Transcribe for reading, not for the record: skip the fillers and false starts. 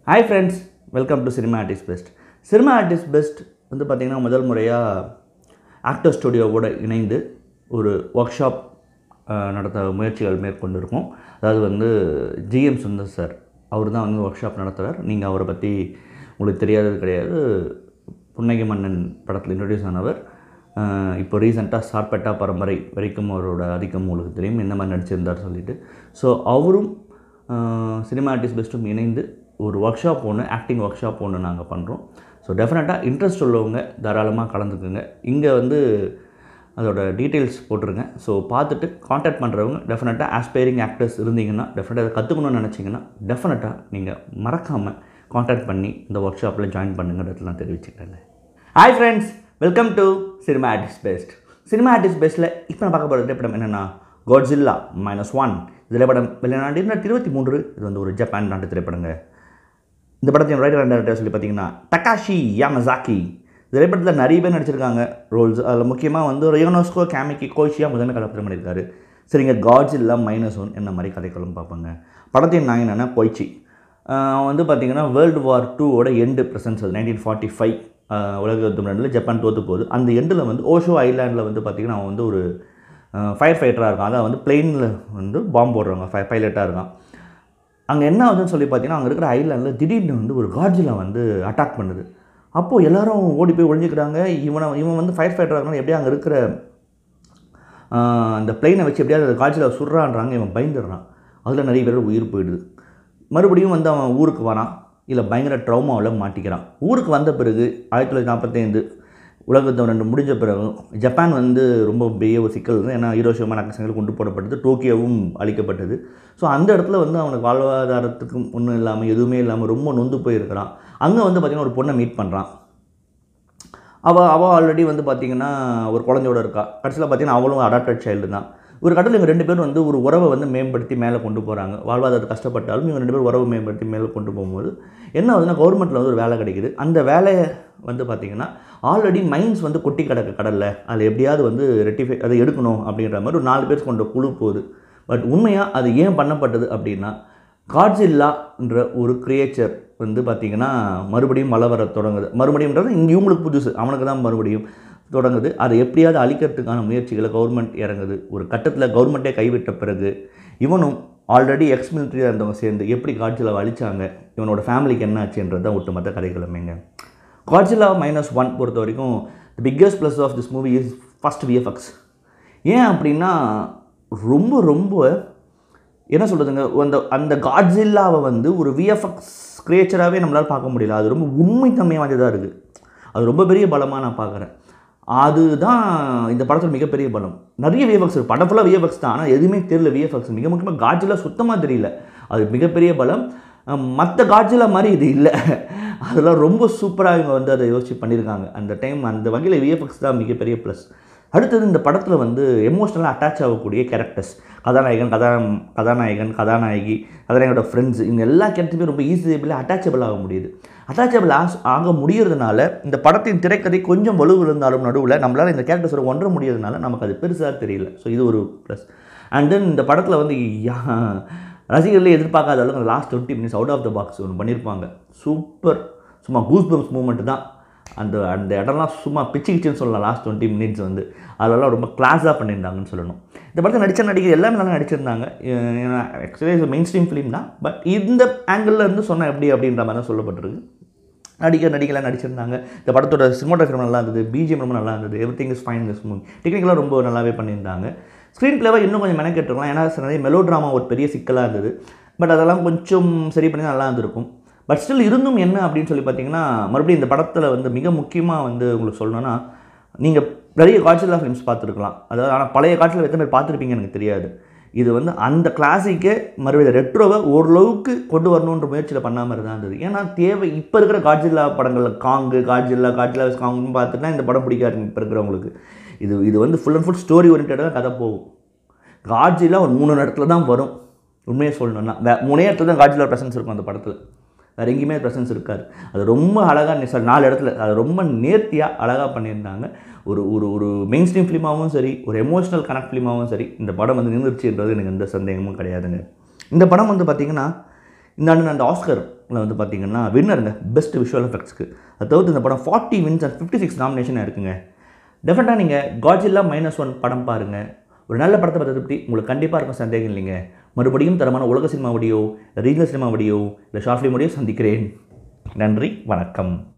Hi friends, welcome to Cinema Artist Best. Cinema Artist Best வந்து பார்த்தீங்கன்னா முதல் முறையாக ஆக்டர் ஸ்டுடியோவோட இணைந்து ஒரு ஒர்க் ஷாப் நடத்த முயற்சிகள் மேற்கொண்டிருக்கோம். அதாவது வந்து ஜிஎம் சுந்தர் சார் அவர் தான் வந்து ஒர்க் ஷாப் நடத்துகிறார். நீங்கள் அவரை பற்றி உங்களுக்கு தெரியாதது கிடையாது. புன்னகை மன்னன் படத்தில் இன்ட்ரடியூஸ் ஆனவர். இப்போ ரீசெண்டாக சார்பேட்டா பரம்பரை வரைக்கும் அவரோட அதிகம் உங்களுக்கு தெரியும், இந்த மாதிரி நடிச்சிருந்தார் சொல்லிட்டு. ஸோ அவரும் சினிமா ஆர்டிஸ்ட் பெஸ்ட்டும் இணைந்து ஒரு ஒர்க் ஷாப் ஒன்று, ஆக்டிங் ஒர்க் ஷாப் ஒன்று நாங்கள் பண்ணுறோம். ஸோ டெஃபினட்டாக இன்ட்ரெஸ்ட் உள்ளவங்க தாராளமாக கலந்துக்குங்க. இங்கே வந்து அதோட டீட்டெயில்ஸ் போட்டிருங்க. ஸோ பார்த்துட்டு காண்டாக்ட் பண்ணுறவங்க டெஃபினட்டாக ஆஸ்பைரிங் ஆக்டர்ஸ் இருந்தீங்கன்னா, டெஃபினட்டாக அதை கற்றுக்கணும்னு நினச்சிங்கன்னா டெஃபினட்டாக நீங்கள் மறக்காமல் காண்டாக்ட் பண்ணி இந்த ஒர்க் ஷாப்பில் ஜாயின் பண்ணுங்கிறதுல நான் தெரிவிச்சுக்கிறேங்க. Hi friends, welcome to cinema artist best. Cinema artist பெஸ்ட்டில் இப்போ நான் பார்க்க போகிற திரைப்படம் என்னென்னா காட்ஸில்லா -1. திரைப்படம் வெளிநாடு 2023. இது வந்து ஒரு ஜப்பான் நாட்டு திரைப்படங்க. இந்த படத்தின் ரைட்டர் அண்ட் டைரக்டர் சொல்லி பார்த்தீங்கன்னா டகாஷி யாமசாக்கி. திரைப்படத்தில் நிறைய பேர் நடிச்சிருக்காங்க ரோல்ஸ். அதில் முக்கியமாக வந்து ரியோனோஸ்கோ காமிக்கி கோஷியா முதன்மை கதாபாத்திரம் பண்ணியிருக்காரு. சரிங்க, காட்ஸில்லா -1 என்ன மாதிரி கதைகளும் பார்ப்பாங்க. படத்தின் நாயகன் என்னென்னா கொய்ச்சி. வந்து பார்த்திங்கன்னா வேர்ல்டு வார் 2ஓட எண்டு ப்ரெசன்ஸ். அது 1945 உலக யுத்தம் 2 ஜப்பான் தோற்று போகுது. அந்த எண்டில் வந்து ஓஷோ ஐலாண்டில் வந்து பார்த்திங்கன்னா அவன் வந்து ஒரு ஃபயர் ஃபைட்டராக இருக்கான். அதான் வந்து பிளெயினில் வந்து பாம்பு போடுறவங்க பைலட்டாக இருக்கான். அங்கே என்ன ஆகுதுன்னு சொல்லி பார்த்தீங்கன்னா, அங்கே இருக்கிற ஐலாண்டில் திடீர்னு வந்து ஒரு காட்ஸில்லா வந்து அட்டாக் பண்ணுது. அப்போது எல்லோரும் ஓடி போய் ஒழிஞ்சிக்கிறாங்க. இவன் வந்து ஃபயர் ஃபைட்டராக இருக்கான், எப்படியா அங்கே இருக்கிற அந்த பிளெயினை வச்சு எப்படியாவது காட்ஸில்லா சுடுறான்றாங்க. இவன் பயந்துடுறான். அதில் நிறைய பேர் உயிர் போயிடுது. மறுபடியும் வந்து அவன் ஊருக்கு வரான். இல்லை பயங்கர ட்ரௌமாவில் மாட்டிக்கிறான். ஊருக்கு வந்த பிறகு 1945 உலக யுத்தம் 2 முடிஞ்ச பிறகு ஜப்பான் வந்து ரொம்ப பெரிய ஒரு சிக்கல் இருக்குது. ஏன்னா ஹிரோஷிமா நாகசாகியில் கொண்டு போடப்பட்டது, டோக்கியோவும் அழிக்கப்பட்டது. ஸோ அந்த இடத்துல வந்து அவனுக்கு வாழ்வாதாரத்துக்கு ஒன்றும் இல்லாமல் எதுவுமே இல்லாமல் ரொம்ப நொந்து போயிருக்கிறான். அங்கே வந்து பார்த்திங்கன்னா ஒரு பொண்ணை மீட் பண்ணுறான். அவள் ஆல்ரெடி வந்து பார்த்திங்கன்னா ஒரு குழந்தையோடு இருக்கா. கடைசியில் பார்த்திங்கன்னா அவளும் அடாப்டட் சைல்டு தான். ஒரு கட்டத்தில் இவங்க 2 பேரும் வந்து ஒரு உறவை வந்து மேம்படுத்தி மேலே கொண்டு போகிறாங்க. வாழ்வாதாரத்தை கஷ்டப்பட்டாலும் இவங்க 2 பேரும் உறவை மேம்படுத்தி மேலே கொண்டு போகும்போது என்ன ஆகுதுன்னா, கவர்மெண்ட்டில் வந்து ஒரு வேலை கிடைக்குது. அந்த வேலையை வந்து பார்த்திங்கன்னா ஆல்ரெடி மைன்ஸ் வந்து கொட்டி கிடக்கு கடலில். அதில் எப்படியாவது வந்து ரெட்டிஃபை அதை எடுக்கணும் அப்படின்ற மாதிரி ஒரு 4 பேர் கொண்ட குழு போகுது. பட் உண்மையாக அது ஏன் பண்ணப்பட்டது அப்படின்னா, காட்ஸில்லான்ற ஒரு கிரியேச்சர் வந்து பார்த்திங்கன்னா மறுபடியும் மழை வர தொடங்குது. மறுபடியும்ன்றது இங்கே இவங்களுக்கு புதுசு, அவனுக்கு தான் மறுபடியும் தொடங்குது. அதை எப்படியாவது அழிக்கிறதுக்கான முயற்சிகளை கவர்மெண்ட் இறங்குது. ஒரு கட்டத்தில் கவர்மெண்ட்டே கைவிட்ட பிறகு இவனும் ஆல்ரெடி எக்ஸ் மிலிட்ரியாக இருந்தவங்க சேர்ந்து எப்படி காட்ஸில்லாவை அழிச்சாங்க, இவனோட ஃபேமிலிக்கு என்ன ஆச்சுன்றது தான் ஒட்டுமொத்த கதைகளுமேங்க. காட்ஸில்லா -1 பொறுத்த வரைக்கும் the biggest plus of this movie is first VFX. ஏன் அப்படின்னா ரொம்ப என்ன சொல்கிறதுங்க, அந்த காட்ஸில்லாவை வந்து ஒரு விஎஃப்எக்ஸ் கிரியேச்சராகவே நம்மளால் பார்க்க முடியல. அது ரொம்ப உண்மைத்தன்மை வாய்ந்ததாக இருக்குது. அது ரொம்ப பெரிய பலமாக நான் பார்க்குறேன். அதுதான் இந்த படத்தில் மிகப்பெரிய பலம். நிறைய விஎஃப்எக்ஸ் இருக்குது, படம் ஃபுல்லாக விஎஃப்எக்ஸ் தான். ஆனால் எதுவுமே தெரியல விஎஃப்எக்ஸ். மிக முக்கியமாக காட்ஸில்லா சுத்தமாக தெரியல. அது மிகப்பெரிய பலம். மற்ற காட்ஸில்லா மாதிரி இது இல்லை. அதெல்லாம் ரொம்ப சூப்பராக இவங்க வந்து அதை யோசிச்சு பண்ணியிருக்காங்க. அந்த டைம் அந்த வகையில் விஎஃப்எக்ஸ் தான் மிகப்பெரிய ப்ளஸ். அடுத்தது இந்த படத்தில் வந்து எமோஷ்னலாக அட்டாச் ஆகக்கூடிய கேரக்டர்ஸ், கதாநாயகன், கதாநாயகி, கதாநாயகனோட ஃப்ரெண்ட்ஸ், இவங்க எல்லா கேரக்டருமே ரொம்ப ஈஸியாக அட்டாச்சபிள் ஆக முடியுது. அட்டாச்சபிள் ஆக முடியறதுனால இந்த படத்தின் திரைக்கதை கொஞ்சம் வலுவிருந்தாலும் நடுவில் நம்மளால் இந்த கேரக்டர்ஸோட ஒன்ற முடியறதுனால நமக்கு அது பெருசாக தெரியல. ஸோ இது ஒரு ப்ளஸ். அண்ட் தென் இந்த படத்தில் வந்து ரசிகர்களே எதிர்பார்க்காத அளவுக்கு last 20 minutes out of the box ஒன்று பண்ணியிருப்பாங்க. சூப்பர், சும்மா கூஸ் பம்ப்ஸ் மூமெண்ட் தான். அந்த இடம்லாம் சும்மா பிச்சுக்கிச்சுன்னு சொல்லலாம். லாஸ்ட் 20 minutes வந்து அதெல்லாம் ரொம்ப கிளாஸாக பண்ணியிருந்தாங்கன்னு சொல்லணும். இந்த படத்தில் நடித்த நடிகை எல்லாமே நல்லா நடிச்சிருந்தாங்க. ஏன்னா ஆக்சுவலி இது மெயின் ஸ்ட்ரீம் ஃபிலிம் தான். பட் இந்த ஆங்கிளில் இருந்து சொன்னால் எப்படி அப்படின்ற மாதிரி தான் சொல்லப்பட்டிருக்கு. நடிகலாம் நடிச்சிருந்தாங்க. இந்த படத்தோட சினிமாட்டோகிராஃபி நல்லா இருந்தது, பிஜிஎம் ரொம்ப நல்லா இருந்தது, everything is fine this movie. டெக்னிக்கலாக ரொம்ப நல்லாவே பண்ணியிருந்தாங்க. ஸ்க்ரீன் பிளேவாக இன்னும் கொஞ்சம் மெனக்கெட்டுருக்கலாம். ஏன்னா நிறைய மெலோ ட்ராமா ஒரு பெரிய சிக்கலாக இருந்தது. பட் அதெல்லாம் கொஞ்சம் சரி பண்ணி நல்லா இருந்திருக்கும். பட் ஸ்டில் இருந்தும் என்ன அப்படின்னு சொல்லி பார்த்தீங்கன்னா, மறுபடியும் இந்த படத்தில் வந்து மிக முக்கியமாக வந்து உங்களுக்கு சொல்லணும்னா, நீங்கள் நிறைய காட்ஸில்லா ஃபிலிம்ஸ் பார்த்துருக்கலாம். அதாவது ஆனால் பழைய காட்ஸில் எத்தனை பேர் பார்த்துருப்பீங்கன்னு எனக்கு தெரியாது. இது வந்து அந்த கிளாசிக்கே மறுபடியும் ரெட்ரோவை ஓரளவுக்கு கொண்டு வரணுன்ற முயற்சியில் பண்ணாமல் தான் இருந்தது. ஏன்னா தேவை இப்போ இருக்கிற காட்ஸில்லா படங்களில் காட்ஸில்லா காங்னு பார்த்துட்டா இந்த படம் பிடிக்காது இப்போ இருக்கிறவங்களுக்கு. இது வந்து ஃபுல் அண்ட் ஃபுல் ஸ்டோரி ஓரியன்டாக கதை போகும். காட்ஸில்லா ஒரு 3 இடத்துல தான் வரும். உண்மையை சொல்லணும்னா 3 இடத்துல தான் காட்ஸில்லா ப்ரெசன்ஸ் இருக்கும் அந்த படத்தில். வேறு எங்கேயுமே ப்ரெசன்ஸ் இருக்காது. அது ரொம்ப அழகாக 4 இடத்துல அது ரொம்ப நேர்த்தியாக அழகாக பண்ணியிருந்தாங்க. ஒரு ஒரு மெயின் ஸ்ட்ரீம் ஃபிலிமாகவும் சரி, ஒரு எமோஷனல் கனெக்ட் ஃபிலிமாகவும் சரி, இந்த படம் வந்து நின்றுச்சுன்றது எனக்கு எந்த சந்தேகமும் கிடையாதுங்க. இந்த படம் வந்து பார்த்திங்கன்னா இந்த ஆண்டு அந்த ஆஸ்கரில் வந்து பார்த்திங்கன்னா வின்னருங்க பெஸ்ட் விஷுவல் எஃபெக்ட்ஸ்க்கு. அது தவிர்த்து இந்த படம் 40 வின்ஸ் அண்ட் 56 நாமினேஷன் இருக்குங்க. டெஃபினட்டாக நீங்கள் காட்ஜில்லா -1 படம் பாருங்கள். ஒரு நல்ல படத்தை பற்றி உங்களுக்கு கண்டிப்பாக இருக்கும், சந்தேகம் இல்லைங்க. மறுபடியும் தரமான உலக cinema video, regional cinema video, இல்லை ஷார்ட் ஃபிலிம் வீடியோ சந்திக்கிறேன். நன்றி, வணக்கம்.